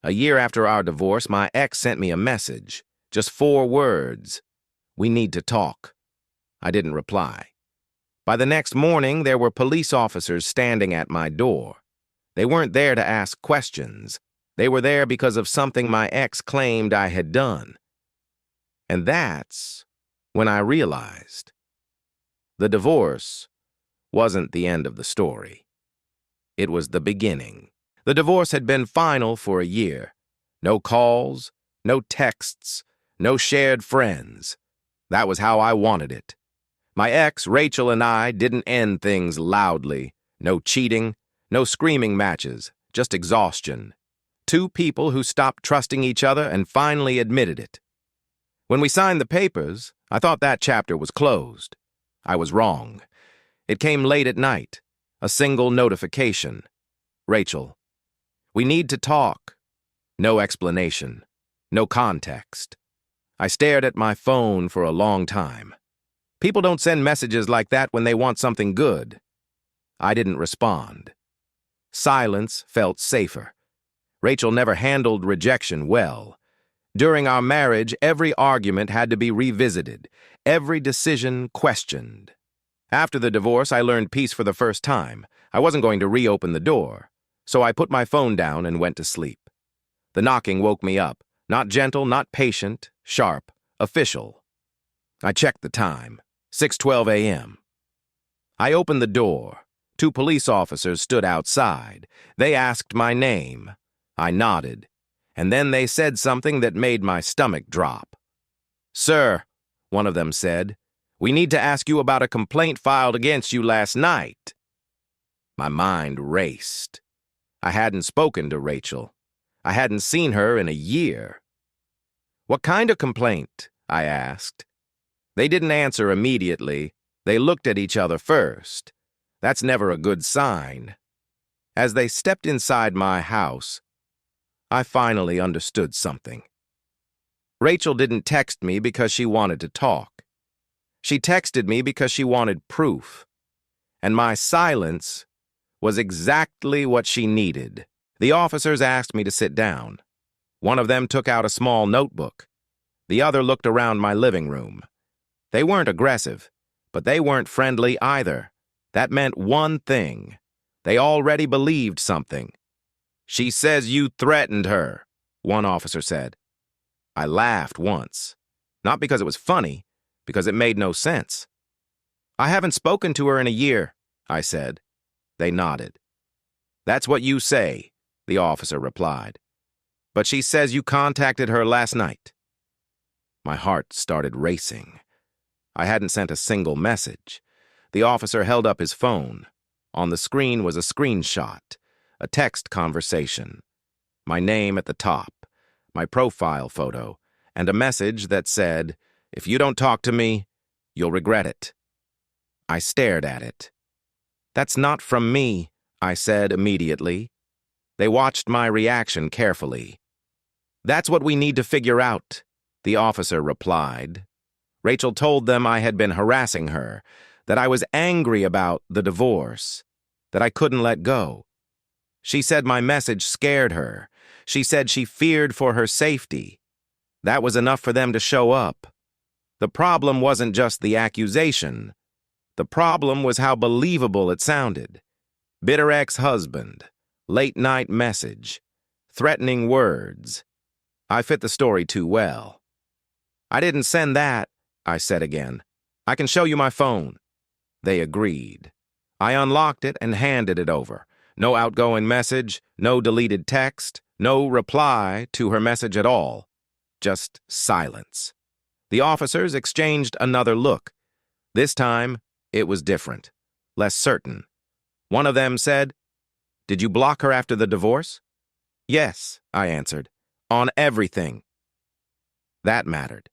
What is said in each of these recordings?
A year after our divorce, my ex sent me a message. Just 4 words. "We need to talk." I didn't reply. By the next morning, there were police officers standing at my door. They weren't there to ask questions. They were there because of something my ex claimed I had done. And that's when I realized the divorce wasn't the end of the story. It was the beginning. The divorce had been final for a year. No calls, no texts, no shared friends. That was how I wanted it. My ex, Rachel, and I didn't end things loudly. No cheating, no screaming matches, just exhaustion. 2 people who stopped trusting each other and finally admitted it. When we signed the papers, I thought that chapter was closed. I was wrong. It came late at night. A single notification. "Rachel, we need to talk." No explanation. No context. I stared at my phone for a long time. People don't send messages like that when they want something good. I didn't respond. Silence felt safer. Rachel never handled rejection well. During our marriage, every argument had to be revisited, every decision questioned. After the divorce, I learned peace for the first time. I wasn't going to reopen the door, so I put my phone down and went to sleep. The knocking woke me up, not gentle, not patient, sharp, official. I checked the time, 6:12 a.m. I opened the door. 2 police officers stood outside. They asked my name. I nodded, and then they said something that made my stomach drop. "Sir," one of them said, "we need to ask you about a complaint filed against you last night." My mind raced. I hadn't spoken to Rachel. I hadn't seen her in a year. "What kind of complaint?" I asked. They didn't answer immediately. They looked at each other first. That's never a good sign. As they stepped inside my house, I finally understood something. Rachel didn't text me because she wanted to talk. She texted me because she wanted proof. And my silence was exactly what she needed. The officers asked me to sit down. One of them took out a small notebook. The other looked around my living room. They weren't aggressive, but they weren't friendly either. That meant one thing. They already believed something. "She says you threatened her," one officer said. I laughed once. Not because it was funny, because it made no sense. "I haven't spoken to her in a year," I said. They nodded. "That's what you say," the officer replied. "But she says you contacted her last night." My heart started racing. I hadn't sent a single message. The officer held up his phone. On the screen was a screenshot, a text conversation. My name at the top, my profile photo, and a message that said, "If you don't talk to me, you'll regret it." I stared at it. "That's not from me," I said immediately. They watched my reaction carefully. "That's what we need to figure out," the officer replied. Rachel told them I had been harassing her, that I was angry about the divorce, that I couldn't let go. She said my message scared her. She said she feared for her safety. That was enough for them to show up. The problem wasn't just the accusation. The problem was how believable it sounded. Bitter ex-husband, late-night message, threatening words. I fit the story too well. "I didn't send that," I said again. "I can show you my phone." They agreed. I unlocked it and handed it over. No outgoing message, no deleted text, no reply to her message at all. Just silence. The officers exchanged another look. This time, it was different, less certain. One of them said, "Did you block her after the divorce?" "Yes," I answered. "On everything." That mattered.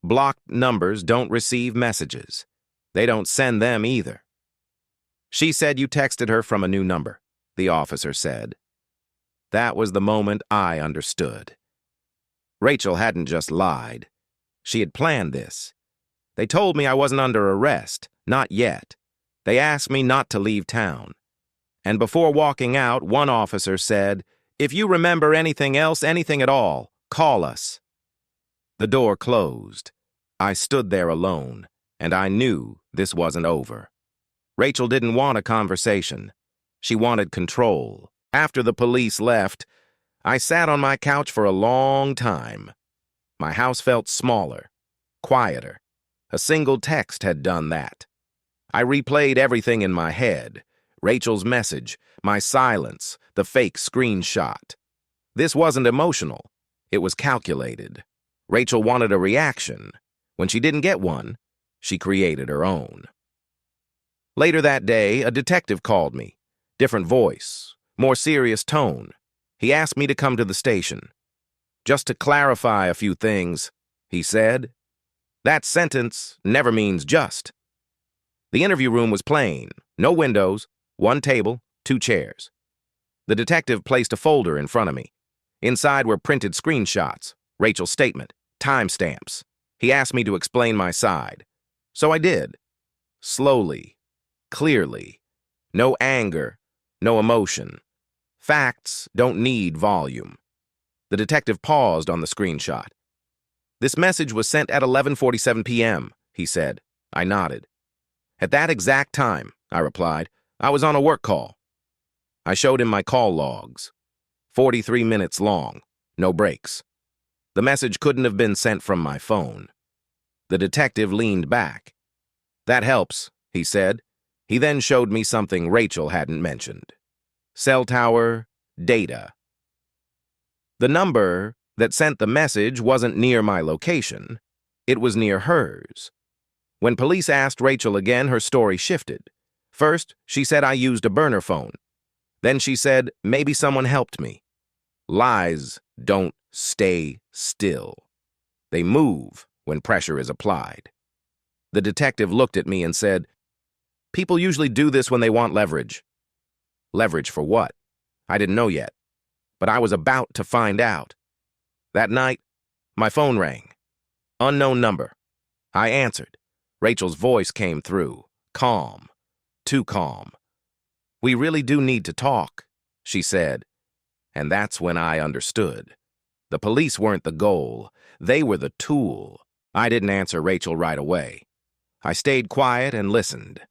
Blocked numbers don't receive messages. They don't send them either. "She said you texted her from a new number," the officer said. That was the moment I understood. Rachel hadn't just lied. She had planned this. They told me I wasn't under arrest, not yet. They asked me not to leave town. And before walking out, one officer said, If you remember anything else, anything at all, call us. The door closed. I stood there alone, and I knew this wasn't over. Rachel didn't want a conversation. She wanted control. After the police left, I sat on my couch for a long time. My house felt smaller, quieter. A single text had done that. I replayed everything in my head. Rachel's message, my silence, the fake screenshot. This wasn't emotional. It was calculated. Rachel wanted a reaction. When she didn't get one, she created her own. Later that day, a detective called me. Different voice, more serious tone. He asked me to come to the station. Just to clarify a few things, he said. That sentence never means just. The interview room was plain. No windows, one table, two chairs. The detective placed a folder in front of me. Inside were printed screenshots, Rachel's statement, timestamps. He asked me to explain my side. So I did. Slowly, clearly. No anger, no emotion. Facts don't need volume. The detective paused on the screenshot. This message was sent at 11:47 p.m., he said. I nodded. At that exact time, I replied, I was on a work call. I showed him my call logs. 43 minutes long, no breaks. The message couldn't have been sent from my phone. The detective leaned back. That helps, he said. He then showed me something Rachel hadn't mentioned. Cell tower data. The number that sent the message wasn't near my location. It was near hers. When police asked Rachel again, her story shifted. First, she said I used a burner phone. Then she said maybe someone helped me. Lies don't stay still. They move when pressure is applied. The detective looked at me and said, people usually do this when they want leverage. Leverage for what? I didn't know yet, but I was about to find out. That night, my phone rang. Unknown number. I answered. Rachel's voice came through, calm, too calm. We really do need to talk, she said. And that's when I understood. The police weren't the goal. They were the tool. I didn't answer Rachel right away. I stayed quiet and listened.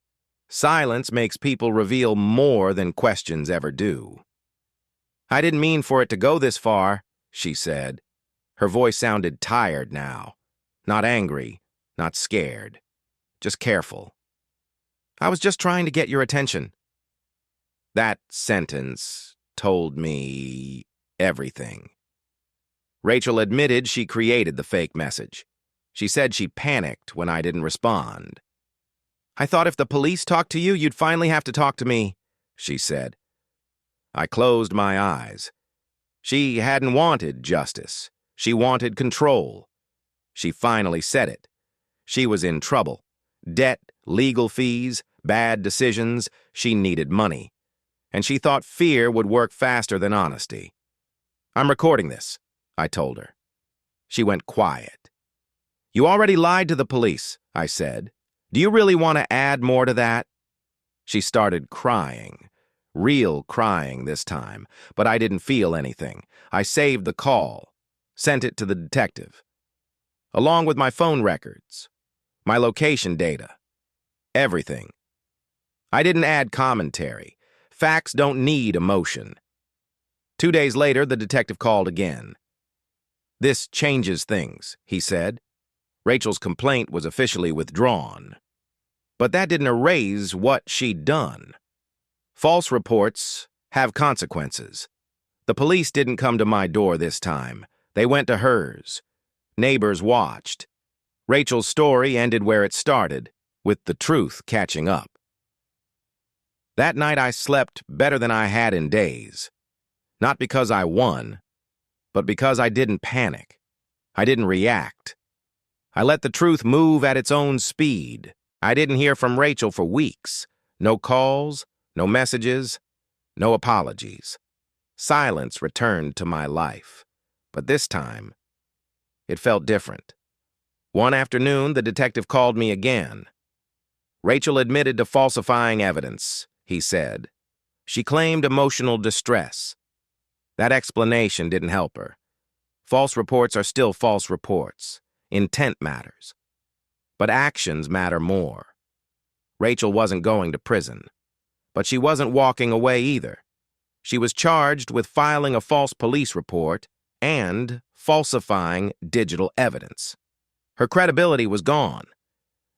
Silence makes people reveal more than questions ever do. I didn't mean for it to go this far, she said. Her voice sounded tired now. Not angry, not scared. Just careful. I was just trying to get your attention. That sentence told me everything. Rachel admitted she created the fake message. She said she panicked when I didn't respond. I thought if the police talked to you, you'd finally have to talk to me, she said. I closed my eyes. She hadn't wanted justice. She wanted control. She finally said it. She was in trouble. Debt, legal fees, bad decisions. She needed money. And she thought fear would work faster than honesty. I'm recording this, I told her. She went quiet. You already lied to the police, I said. Do you really want to add more to that? She started crying. Real crying this time, but I didn't feel anything. I saved the call, sent it to the detective, along with my phone records, my location data, everything. I didn't add commentary. Facts don't need emotion. 2 days later, the detective called again. This changes things, he said. Rachel's complaint was officially withdrawn. But that didn't erase what she'd done. False reports have consequences. The police didn't come to my door this time. They went to hers. Neighbors watched. Rachel's story ended where it started, with the truth catching up. That night I slept better than I had in days. Not because I won, but because I didn't panic. I didn't react. I let the truth move at its own speed. I didn't hear from Rachel for weeks. No calls, no messages, no apologies. Silence returned to my life. But this time, it felt different. One afternoon, the detective called me again. Rachel admitted to falsifying evidence, he said. She claimed emotional distress. That explanation didn't help her. False reports are still false reports. Intent matters. But actions matter more. Rachel wasn't going to prison. But she wasn't walking away either. She was charged with filing a false police report and falsifying digital evidence. Her credibility was gone.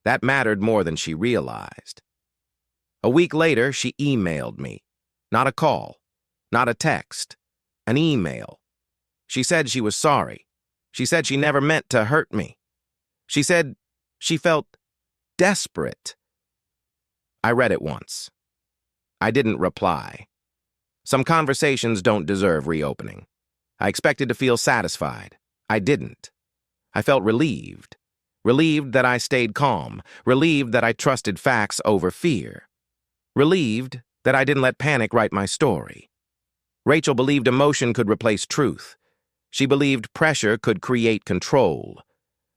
That mattered more than she realized. A week later, she emailed me. Not a call, not a text, an email. She said she was sorry. She said she never meant to hurt me. She said she felt desperate. I read it once. I didn't reply. Some conversations don't deserve reopening. I expected to feel satisfied. I didn't. I felt relieved. Relieved that I stayed calm. Relieved that I trusted facts over fear. Relieved that I didn't let panic write my story. Rachel believed emotion could replace truth. She believed pressure could create control.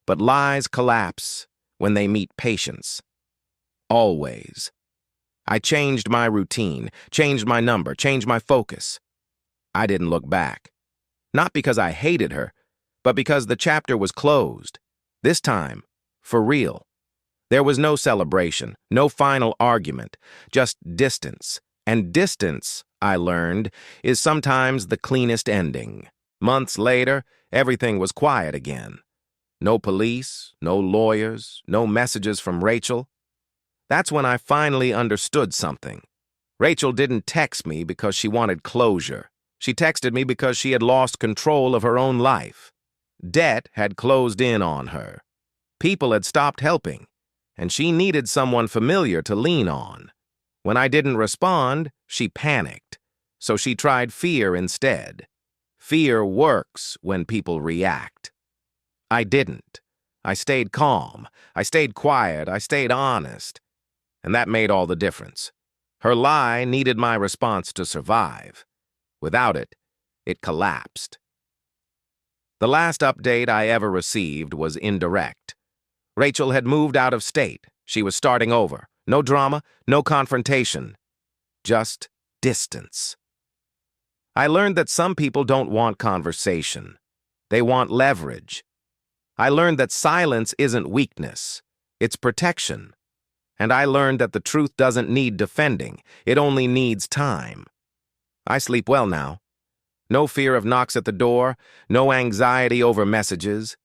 But lies collapse when they meet patience. Always. I changed my routine, changed my number, changed my focus. I didn't look back. Not because I hated her, but because the chapter was closed. This time, for real. There was no celebration, no final argument, just distance. And distance, I learned, is sometimes the cleanest ending. Months later, everything was quiet again. No police, no lawyers, no messages from Rachel. That's when I finally understood something. Rachel didn't text me because she wanted closure. She texted me because she had lost control of her own life. Debt had closed in on her. People had stopped helping, and she needed someone familiar to lean on. When I didn't respond, she panicked, so she tried fear instead. Fear works when people react. I didn't. I stayed calm. I stayed quiet. I stayed honest. And that made all the difference. Her lie needed my response to survive. Without it, it collapsed. The last update I ever received was indirect. Rachel had moved out of state. She was starting over. No drama, no confrontation. Just distance. I learned that some people don't want conversation. They want leverage. I learned that silence isn't weakness. It's protection. And I learned that the truth doesn't need defending. It only needs time. I sleep well now. No fear of knocks at the door, no anxiety over messages,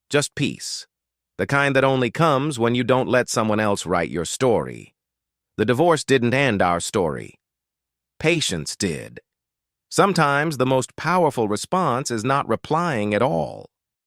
just peace. The kind that only comes when you don't let someone else write your story. The divorce didn't end our story. Patience did. Sometimes the most powerful response is not replying at all.